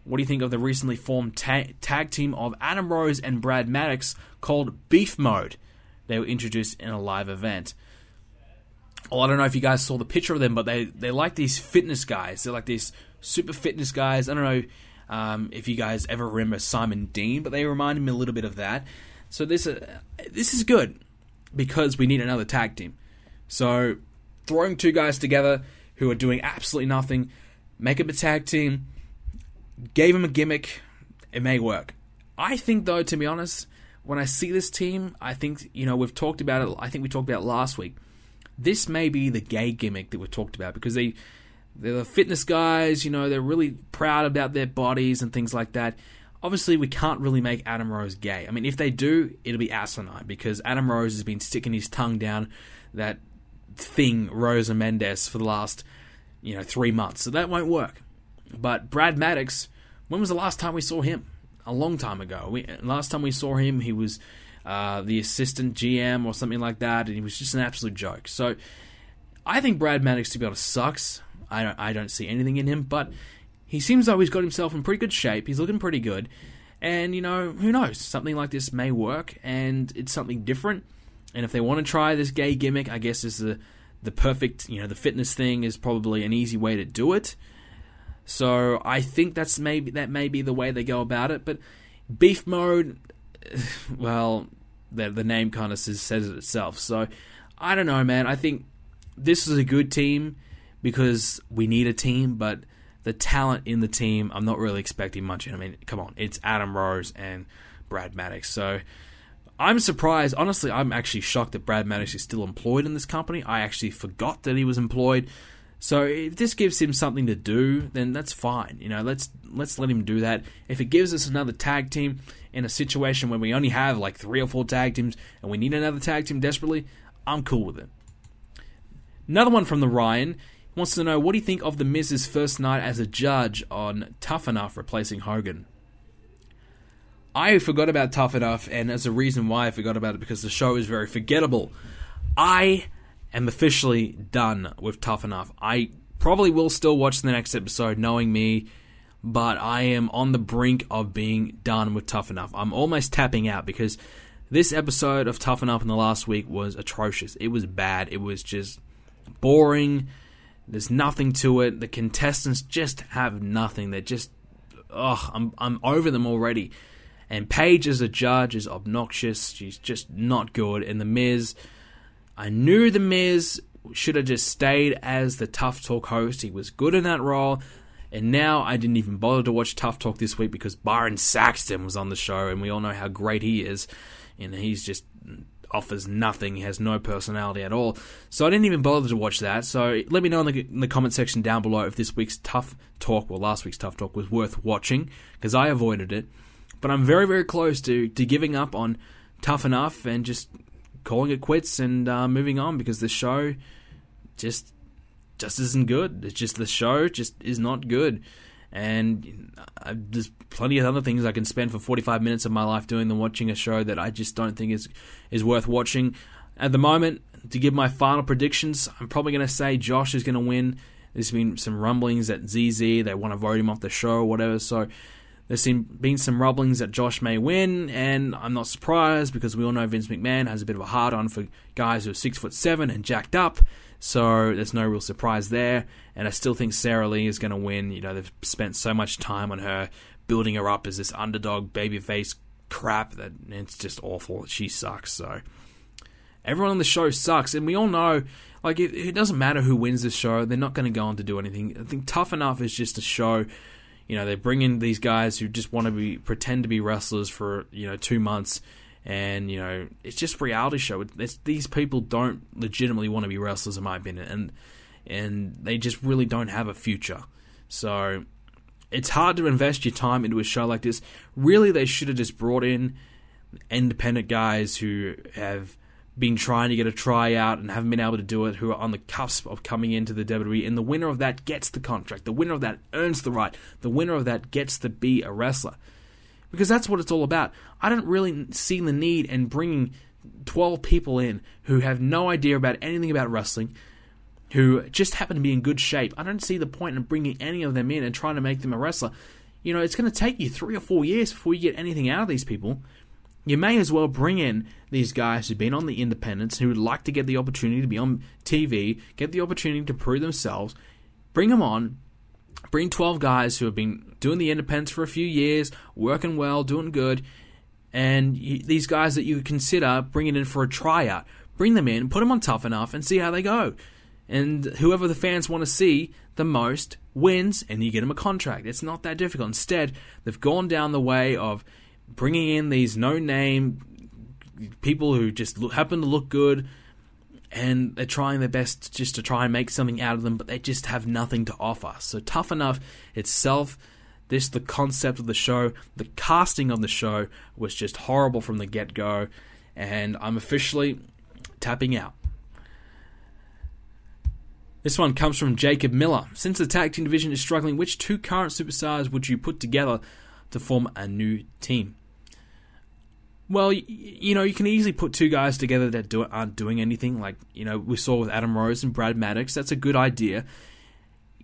What do you think of the recently formed tag team of Adam Rose and Brad Maddox called Beef Mode? They were introduced in a live event. Well, I don't know if you guys saw the picture of them, but they're like these fitness guys. They're like these super fitness guys. I don't know if you guys ever remember Simon Dean, but they reminded me a little bit of that. So this is good because we need another tag team. So throwing 2 guys together who are doing absolutely nothing, make them a tag team, gave him a gimmick, it may work. I think, though, to be honest, when I see this team, I think, we've talked about it, I think we talked about it last week. This may be the gay gimmick that we talked about, because they're the fitness guys, they're really proud about their bodies and things like that. Obviously, we can't really make Adam Rose gay. I mean, if they do, it'll be asinine, because Adam Rose has been sticking his tongue down that thing, Rosa Mendes, for the last, 3 months, so that won't work. But Brad Maddox, when was the last time we saw him? A long time ago. Last time we saw him, he was the assistant GM or something like that, and he was just an absolute joke. So I think Brad Maddox, to be honest, sucks. I don't see anything in him, but he seems though he's got himself in pretty good shape. He's looking pretty good. And, who knows? Something like this may work, and it's something different. And if they want to try this gay gimmick, I guess this is the perfect, the fitness thing is probably an easy way to do it. So I think that may be the way they go about it. But Beef Mode, well, the name kind of says it itself. So I don't know, man. I think this is a good team because we need a team, but the talent in the team, I'm not really expecting much. I mean, come on, it's Adam Rose and Brad Maddox. So I'm surprised. Honestly, I'm actually shocked that Brad Maddox is still employed in this company. I actually forgot that he was employed. So if this gives him something to do, then that's fine. Let's let him do that. If it gives us another tag team in a situation where we only have like 3 or 4 tag teams and we need another tag team desperately, I'm cool with it. Another one from the Ryan wants to know, what do you think of The Miz's first night as a judge on Tough Enough replacing Hogan? I forgot about Tough Enough, and as a reason why I forgot about it, because the show is very forgettable. I am officially done with Tough Enough. I probably will still watch the next episode, knowing me, but I am on the brink of being done with Tough Enough. I'm almost tapping out, because this episode of Tough Enough in the last week was atrocious. It was bad. It was just boring. There's nothing to it. The contestants just have nothing. They're just, I'm over them already. And Paige as a judge is obnoxious. She's just not good. And The Miz, I knew The Miz should have just stayed as the Tough Talk host. He was good in that role. And now I didn't even bother to watch Tough Talk this week because Byron Saxton was on the show, and we all know how great he is. And he's just offers nothing. He has no personality at all. So I didn't even bother to watch that. So let me know in the comment section down below if this week's Tough Talk, or last week's Tough Talk, was worth watching, because I avoided it. But I'm very, very close to giving up on Tough Enough and just calling it quits and moving on, because the show just isn't good. It's just, the show just is not good. And there's plenty of other things I can spend for 45 minutes of my life doing than watching a show that I just don't think is worth watching. At the moment, to give my final predictions, I'm probably going to say Josh is going to win. There's been some rumblings that ZZ, they want to vote him off the show or whatever, so there's been some rumblings that Josh may win, and I'm not surprised because we all know Vince McMahon has a bit of a hard-on for guys who are 6'7" and jacked up, so there's no real surprise there. And I still think Sarah Lee is going to win. You know, they've spent so much time on her, building her up as this underdog babyface crap that it's just awful. She sucks. So everyone on the show sucks, and we all know, like, it doesn't matter who wins this show. They're not going to go on to do anything. I think Tough Enough is just a show. You know, they bring in these guys who just want to pretend to be wrestlers for, 2 months, and, it's just a reality show. These people don't legitimately want to be wrestlers, in my opinion, and they just really don't have a future. So it's hard to invest your time into a show like this. Really, they should have just brought in independent guys who have been trying to get a tryout and haven't been able to do it, who are on the cusp of coming into the WWE, and the winner of that gets the contract. The winner of that earns the right. The winner of that gets to be a wrestler. Because that's what it's all about. I don't really see the need in bringing 12 people in who have no idea about anything about wrestling, who just happen to be in good shape. I don't see the point in bringing any of them in and trying to make them a wrestler. It's going to take you 3 or 4 years before you get anything out of these people. You may as well bring in these guys who've been on the independents, who would like to get the opportunity to be on TV, get the opportunity to prove themselves. Bring them on. Bring 12 guys who have been doing the independents for a few years, working well, doing good, and these guys that you consider bringing in for a tryout. Bring them in, put them on Tough Enough, and see how they go. And whoever the fans want to see the most wins, and you get them a contract. It's not that difficult. Instead, they've gone down the way of bringing in these no-name people who just happen to look good, and they're trying their best just to try and make something out of them, but they just have nothing to offer. So Tough Enough itself, the concept of the show, the casting of the show was just horrible from the get-go, and I'm officially tapping out. This one comes from Jacob Miller. Since the tag team division is struggling, which 2 current superstars would you put together to form a new team? Well, you can easily put 2 guys together that aren't doing anything. Like, we saw with Adam Rose and Brad Maddox. That's a good idea.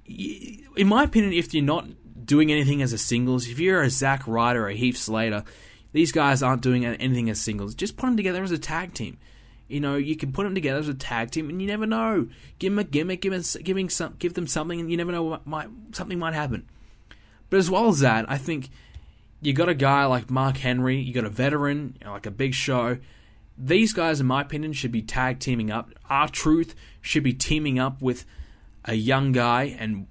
In my opinion, if you're not doing anything as a singles, if you're a Zack Ryder or a Heath Slater, these guys aren't doing anything as singles. Just put them together as a tag team. You can put them together as a tag team, and you never know. Give them a gimmick, give them something, and you never know something might happen. But as well as that, I think you got a guy like Mark Henry, you got a veteran, like a Big Show. These guys, in my opinion, should be tag teaming up. R-Truth should be teaming up with a young guy and,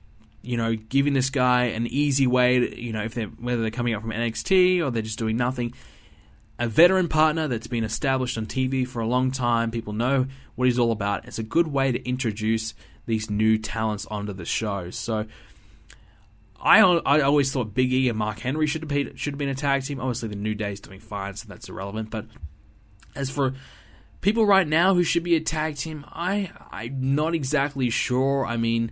giving this guy an easy way to, whether they're coming up from NXT or they're just doing nothing. A veteran partner that's been established on TV for a long time. People know what he's all about. It's a good way to introduce these new talents onto the show. So I always thought Big E and Mark Henry should have been a tag team. Obviously, the New Day's doing fine, so that's irrelevant. But as for people right now who should be a tag team, I'm not exactly sure. I mean,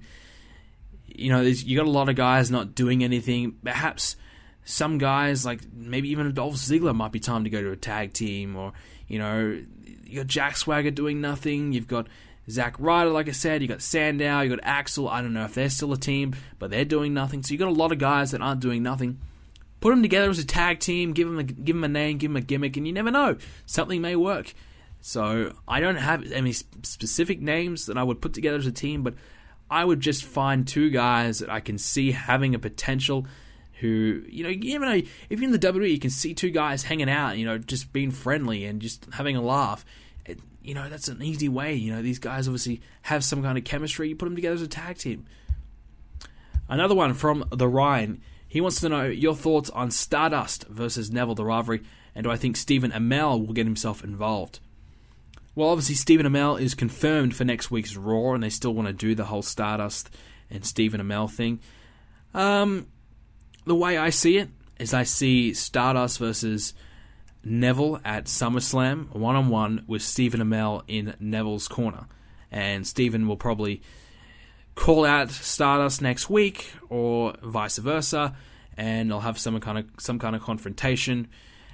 you got a lot of guys not doing anything. Perhaps some guys, like maybe even Dolph Ziggler, might be time to go to a tag team. Or, you got Jack Swagger doing nothing. You've got Zack Ryder, like I said, you got Sandow, you got Axel. I don't know if they're still a team, but they're doing nothing. So you got a lot of guys that aren't doing nothing. Put them together as a tag team, give them a name, give them a gimmick, and you never know, something may work. So I don't have any specific names that I would put together as a team, but I would just find 2 guys that I can see having a potential. Who, you never know, if you're in the WWE, you can see 2 guys hanging out, just being friendly and just having a laugh. That's an easy way. These guys obviously have some kind of chemistry. You put them together as a tag team. Another one from the Ryan. He wants to know your thoughts on Stardust versus Neville, the rivalry, and do I think Stephen Amell will get himself involved? Well, obviously Stephen Amell is confirmed for next week's Raw, and they still want to do the whole Stardust and Stephen Amell thing. The way I see it is I see Stardust versus Neville at SummerSlam, one-on-one with Stephen Amell in Neville's corner. And Stephen will probably call out Stardust next week, or vice versa, and they'll have some kind of confrontation,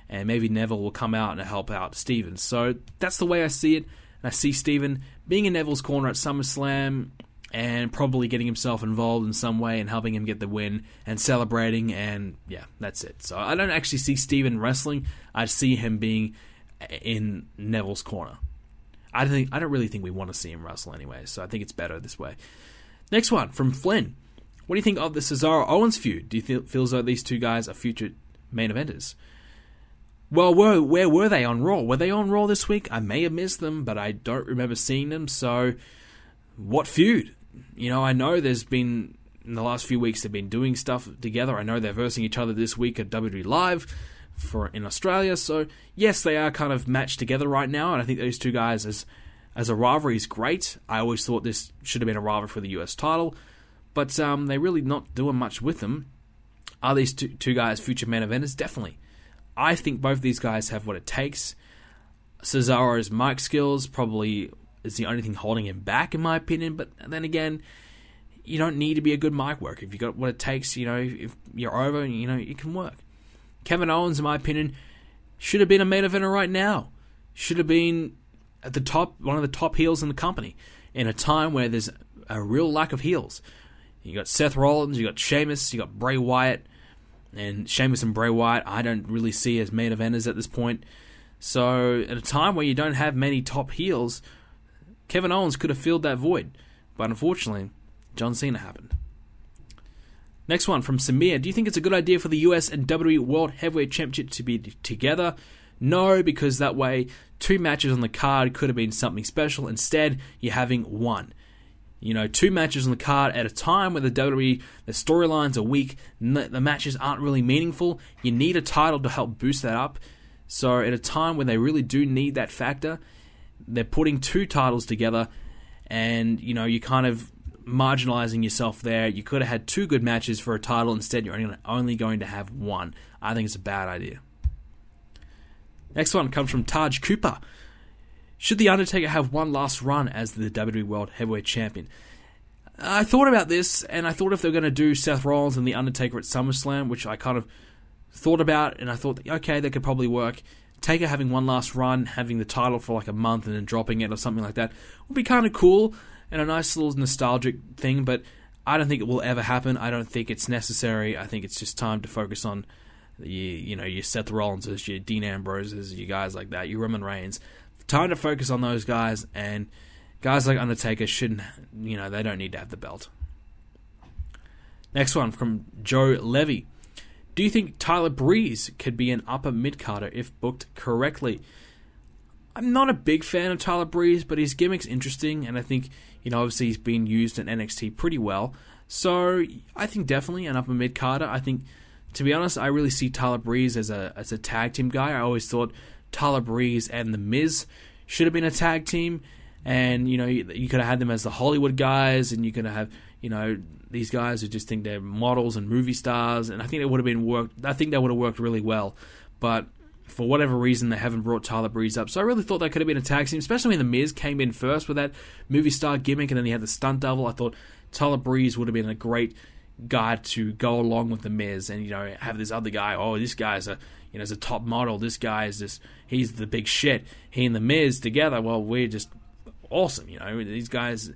and maybe Neville will come out and help out Steven. So that's the way I see it. And I see Steven being in Neville's corner at SummerSlam and probably getting himself involved in some way and helping him get the win and celebrating, and yeah, that's it. So I don't actually see Steven wrestling. I see him being in Neville's corner. I don't really think we want to see him wrestle anyway, so I think it's better this way. Next one, from Flynn. What do you think of the Cesaro-Owens feud? Do you feel as though these two guys are future main eventers? Well, where were they on Raw? Were they on Raw this week? I may have missed them, but I don't remember seeing them, so what feud? I know there's been, in the last few weeks, they've been doing stuff together. I know they're versing each other this week at WWE Live in Australia, so yes, they are kind of matched together right now, and I think those two guys as a rivalry is great. I always thought this should have been a rivalry for the US title, but they're really not doing much with them. Are these two guys future main eventers? Definitely. I think both these guys have what it takes. Cesaro's mic skills probably is the only thing holding him back, in my opinion, but then again, you don't need to be a good mic worker. If you got what it takes, if you're over, it can work. Kevin Owens, in my opinion, should have been a main eventer right now. Should have been at the top, one of the top heels in the company, in a time where there's a real lack of heels. You got Seth Rollins, you got Sheamus, you got Bray Wyatt, and Sheamus and Bray Wyatt I don't really see as main eventers at this point. So at a time where you don't have many top heels, Kevin Owens could have filled that void, but unfortunately, John Cena happened. Next one, from Samir. Do you think it's a good idea for the US and WWE World Heavyweight Championship to be together? No, because that way, 2 matches on the card could have been something special. Instead, you're having one. 2 matches on the card at a time where the WWE, the storylines are weak, the matches aren't really meaningful. You need a title to help boost that up. So at a time when they really do need that factor, they're putting 2 titles together, and you're kind of marginalizing yourself there. You could have had 2 good matches for a title. Instead, you're only going to have 1. I think it's a bad idea. Next one comes from Taj Cooper. Should The Undertaker have one last run as the WWE World Heavyweight Champion? I thought about this, and I thought if they were going to do Seth Rollins and The Undertaker at SummerSlam, which I kind of thought about, and I thought, okay, that could probably work. Taker having one last run, having the title for like a month and then dropping it or something like that would be kind of cool and a nice little nostalgic thing, but I don't think it will ever happen. I don't think it's necessary. I think it's just time to focus on your Seth Rollinses, your Dean Ambroses, your guys like that, your Roman Reigns. Time to focus on those guys, and guys like Undertaker shouldn't, they don't need to have the belt. Next one from Joe Levy. Do you think Tyler Breeze could be an upper mid-carder if booked correctly? I'm not a big fan of Tyler Breeze, but his gimmick's interesting, and I think, obviously he's been used in NXT pretty well. So I think definitely an upper mid-carder. I think, to be honest, I really see Tyler Breeze as a tag team guy. I always thought Tyler Breeze and The Miz should have been a tag team, and you could have had them as the Hollywood guys, and you could have these guys who just think they're models and movie stars, and I think that would have worked really well, but for whatever reason they haven't brought Tyler Breeze up. So I really thought that could have been a tag team, especially when The Miz came in first with that movie star gimmick, and then he had the stunt double. I thought Tyler Breeze would have been a great guy to go along with The Miz, and have this other guy. Oh, this guy's is a top model. This guy he's the big shit. He and The Miz together, well, we're just awesome. These guys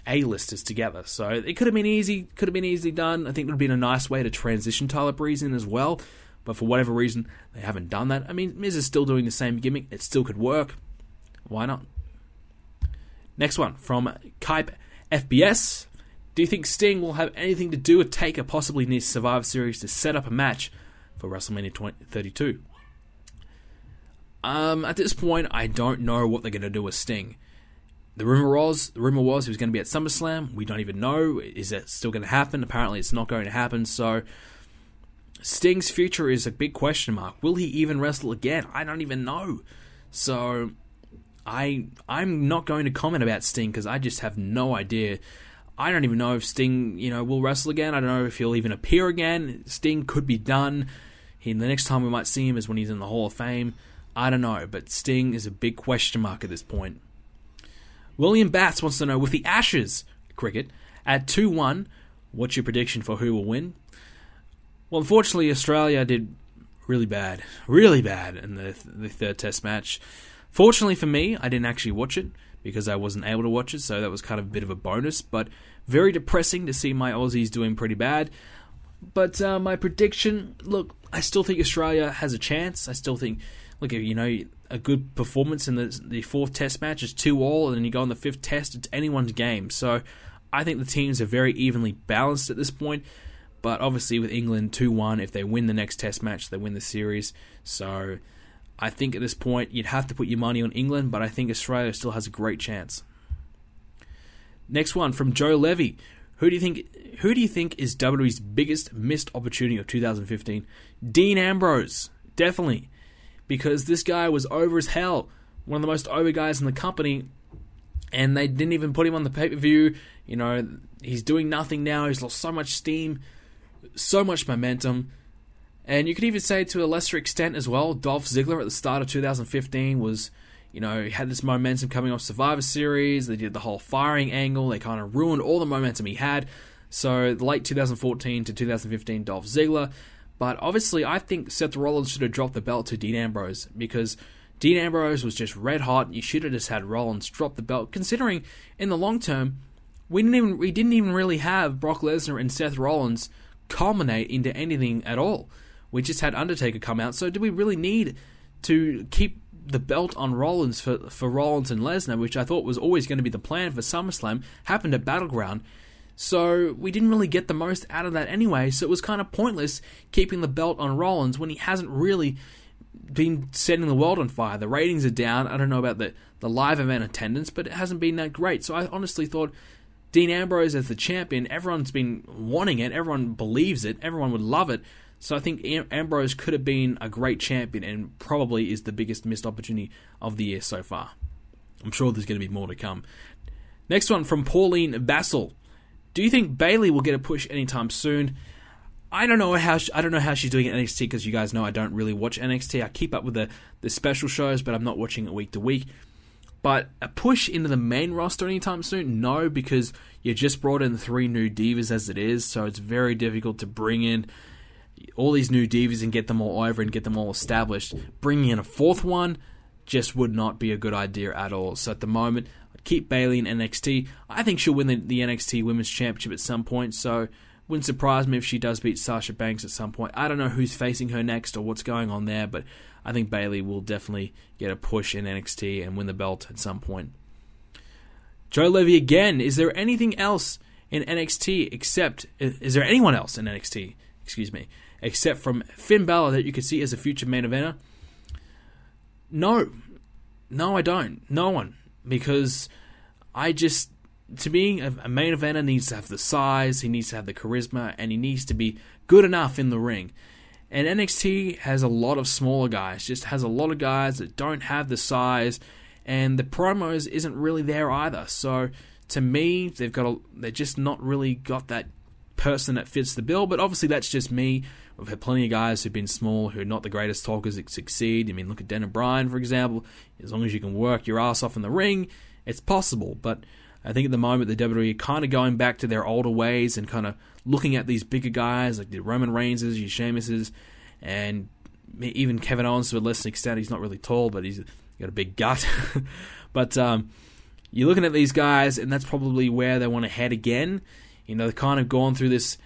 A-listers together. So it could have been easily done. I think it would have been a nice way to transition Tyler Breeze in as well. But for whatever reason, they haven't done that. I mean, Miz is still doing the same gimmick. It still could work. Why not? Next one from Kype FBS. Do you think Sting will have anything to do with Taker possibly in his Survivor Series to set up a match for WrestleMania 32? At this point, I don't know what they're going to do with Sting. The rumor was he was going to be at SummerSlam. We don't even know. Is that still going to happen? Apparently, it's not going to happen. So, Sting's future is a big question mark. Will he even wrestle again? I don't even know. So, I'm not going to comment about Sting because I just have no idea. I don't even know if Sting, will wrestle again. I don't know if he'll even appear again. Sting could be done. The next time we might see him is when he's in the Hall of Fame. I don't know, but Sting is a big question mark at this point. William Batts wants to know, with the Ashes cricket At 2-1, what's your prediction for who will win? Well, unfortunately, Australia did really bad in the third test match. Fortunately for me, I didn't actually watch it because I wasn't able to watch it, so that was kind of a bit of a bonus, but very depressing to see my Aussies doing pretty bad. But my prediction, look, I still think Australia has a chance. I still think, look, a good performance in the fourth test match is 2-2, and then you go on the fifth test, it's anyone's game. So I think the teams are very evenly balanced at this point. But obviously with England 2-1, if they win the next test match, they win the series. So I think at this point you'd have to put your money on England, but I think Australia still has a great chance. Next one from Joe Levy. Who do you think is WWE's biggest missed opportunity of 2015? Dean Ambrose, definitely. Because this guy was over as hell. One of the most over guys in the company. And they didn't even put him on the pay-per-view. He's doing nothing now. He's lost so much steam, so much momentum. And you could even say to a lesser extent as well, Dolph Ziggler at the start of 2015 was, he had this momentum coming off Survivor Series. They did the whole firing angle. They kind of ruined all the momentum he had. So late 2014 to 2015, Dolph Ziggler. But obviously, I think Seth Rollins should have dropped the belt to Dean Ambrose because Dean Ambrose was just red hot. You should have just had Rollins drop the belt, considering in the long term, we didn't even really have Brock Lesnar and Seth Rollins culminate into anything at all. We just had Undertaker come out. So do we really need to keep the belt on Rollins for Rollins and Lesnar, which I thought was always going to be the plan for SummerSlam, happened at Battleground. So we didn't really get the most out of that anyway, so it was kind of pointless keeping the belt on Rollins when he hasn't really been setting the world on fire. The ratings are down. I don't know about the live event attendance, but it hasn't been that great. So I honestly thought Dean Ambrose as the champion, everyone's been wanting it, everyone believes it, everyone would love it. So I think Ambrose could have been a great champion and probably is the biggest missed opportunity of the year so far. I'm sure there's going to be more to come. Next one from Pauline Bassel. Do you think Bayley will get a push anytime soon? I don't know how she's doing at NXT because you guys know I don't really watch NXT. I keep up with the special shows, but I'm not watching it week to week. But a push into the main roster anytime soon? No, because you just brought in 3 new divas as it is, so it's very difficult to bring in all these new divas and get them all over and get them all established. Bringing in a 4th one just would not be a good idea at all. So at the moment, I'd keep Bayley in NXT. I think she'll win the NXT Women's Championship at some point, so wouldn't surprise me if she does beat Sasha Banks at some point. I don't know who's facing her next or what's going on there, but I think Bayley will definitely get a push in NXT and win the belt at some point. Joe Levy again. Is there anything else in NXT is there anyone else in NXT, except from Finn Balor that you could see as a future main eventer? No, I don't. No one. Because to being a main eventer needs to have the size, he needs to have the charisma, and he needs to be good enough in the ring. And NXT has a lot of smaller guys, just has a lot of guys that don't have the size, and the promos isn't really there either. So to me, they're just not really got that person that fits the bill, but obviously that's just me. We've had plenty of guys who've been small, who are not the greatest talkers that succeed. I mean, look at Daniel Bryan, for example. As long as you can work your ass off in the ring, it's possible. But I think at the moment, the WWE are kind of going back to their older ways and kind of looking at these bigger guys, like the Roman Reigns', your Sheamus', and even Kevin Owens to a lesser extent. He's not really tall, but he's got a big gut. But you're looking at these guys, and that's probably where they want to head again. They've kind of gone through this,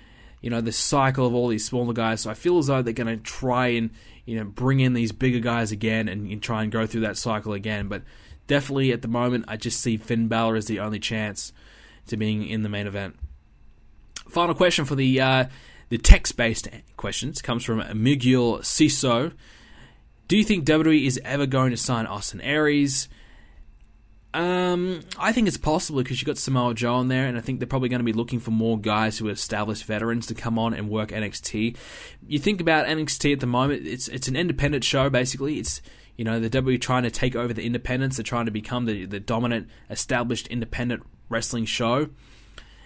this cycle of all these smaller guys. So I feel as though they're going to try and, bring in these bigger guys again and try and go through that cycle again. But definitely at the moment, I just see Finn Balor as the only chance to being in the main event. Final question for the text-based questions comes from Miguel Ciso. Do you think WWE is ever going to sign Austin Aries? I think it's possible because you've got Samoa Joe on there, and I think they're probably going to be looking for more guys who are established veterans to come on and work NXT. You think about NXT at the moment, it's an independent show, basically. It's, the WWE trying to take over the independents. They're trying to become the dominant, established independent wrestling show,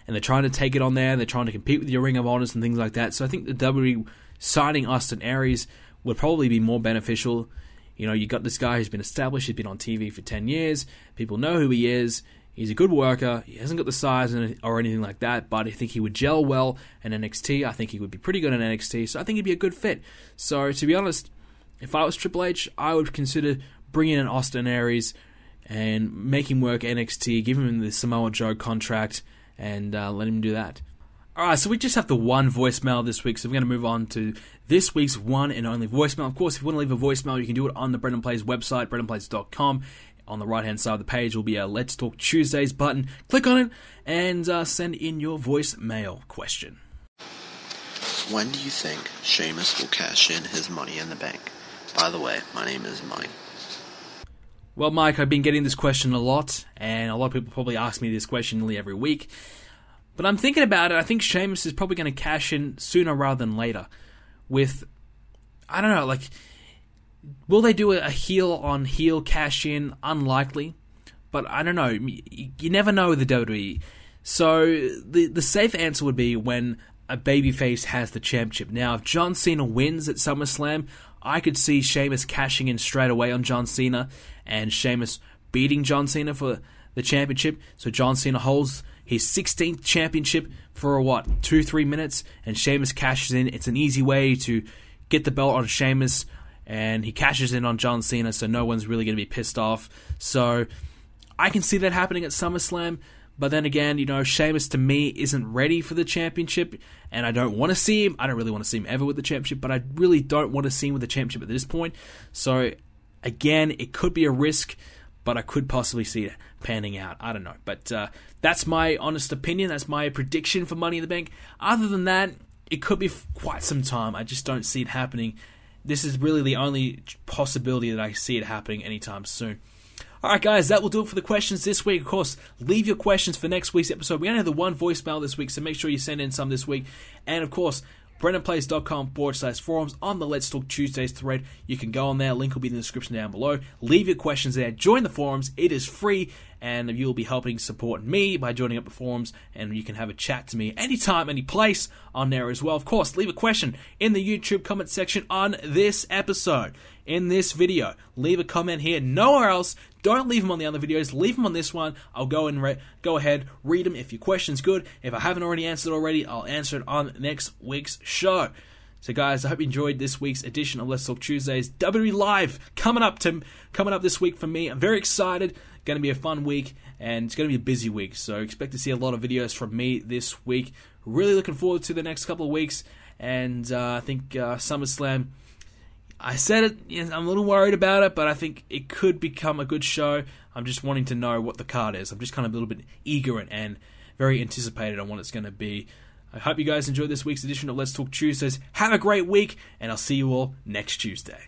and they're trying to take it on there. They're trying to compete with your Ring of Honors and things like that. So I think the WWE signing Austin Aries would probably be more beneficial. You got this guy who's been established, he's been on TV for 10 years, people know who he is, He's a good worker. He hasn't got the size or anything like that, but I think he would gel well in NXT. I think he would be pretty good in NXT, so I think he'd be a good fit. So, to be honest, if I was Triple H, I would consider bringing in Austin Aries and make him work NXT, give him the Samoa Joe contract, and let him do that. Alright, so we just have the one voicemail this week, so we're going to move on to this week's one and only voicemail. Of course, if you want to leave a voicemail, you can do it on the Brendan Plays website, brendanplays.com. On the right-hand side of the page will be a Let's Talk Tuesdays button. Click on it and send in your voicemail question. When do you think Sheamus will cash in his Money in the Bank? By the way, my name is Mike. Well, Mike, I've been getting this question a lot, and a lot of people probably ask me this question nearly every week. But I'm thinking about it. I think Sheamus is probably going to cash in sooner rather than later. With, I don't know, like, will they do a heel-on-heel cash-in? Unlikely. But I don't know. You never know with the WWE. So the safe answer would be when a babyface has the championship. Now, if John Cena wins at SummerSlam, I could see Sheamus cashing in straight away on John Cena and Sheamus beating John Cena for the championship. So John Cena holds his 16th championship for, 2-3 minutes, and Sheamus cashes in. It's an easy way to get the belt on Sheamus, and he cashes in on John Cena, so no one's really going to be pissed off. So I can see that happening at SummerSlam, but then again, Sheamus to me isn't ready for the championship, and I don't want to see him. I don't really want to see him ever with the championship, but I really don't want to see him with the championship at this point. So again, it could be a risk, but I could possibly see it panning out. I don't know. But that's my honest opinion. That's my prediction for Money in the Bank. Other than that, it could be quite some time. I just don't see it happening. This is really the only possibility that I see it happening anytime soon. Alright guys, that will do it for the questions this week. Of course, leave your questions for next week's episode. We only have the one voicemail this week, so make sure you send in some this week. And of course, brendanplays.com/forums on the Let's Talk Tuesdays thread. You can go on there. Link will be in the description down below. Leave your questions there. Join the forums. It is free, and you'll be helping support me by joining up the forums, and you can have a chat to me anytime, any place on there as well. Of course, leave a question in the YouTube comment section on this episode, in this video. Leave a comment here. Nowhere else. Don't leave them on the other videos. Leave them on this one. I'll go ahead, read them. If your question's good, if I haven't already answered already, I'll answer it on next week's show. So guys, I hope you enjoyed this week's edition of Let's Talk Tuesdays. WWE Live coming up this week for me. I'm very excited. Going to be a fun week, and it's going to be a busy week. So expect to see a lot of videos from me this week. Really looking forward to the next couple of weeks, and I think SummerSlam, I said it, I'm a little worried about it, but I think it could become a good show. I'm just wanting to know what the card is. I'm just kind of a little bit eager and very anticipated on what it's going to be. I hope you guys enjoyed this week's edition of Let's Talk Tuesdays. Have a great week, and I'll see you all next Tuesday.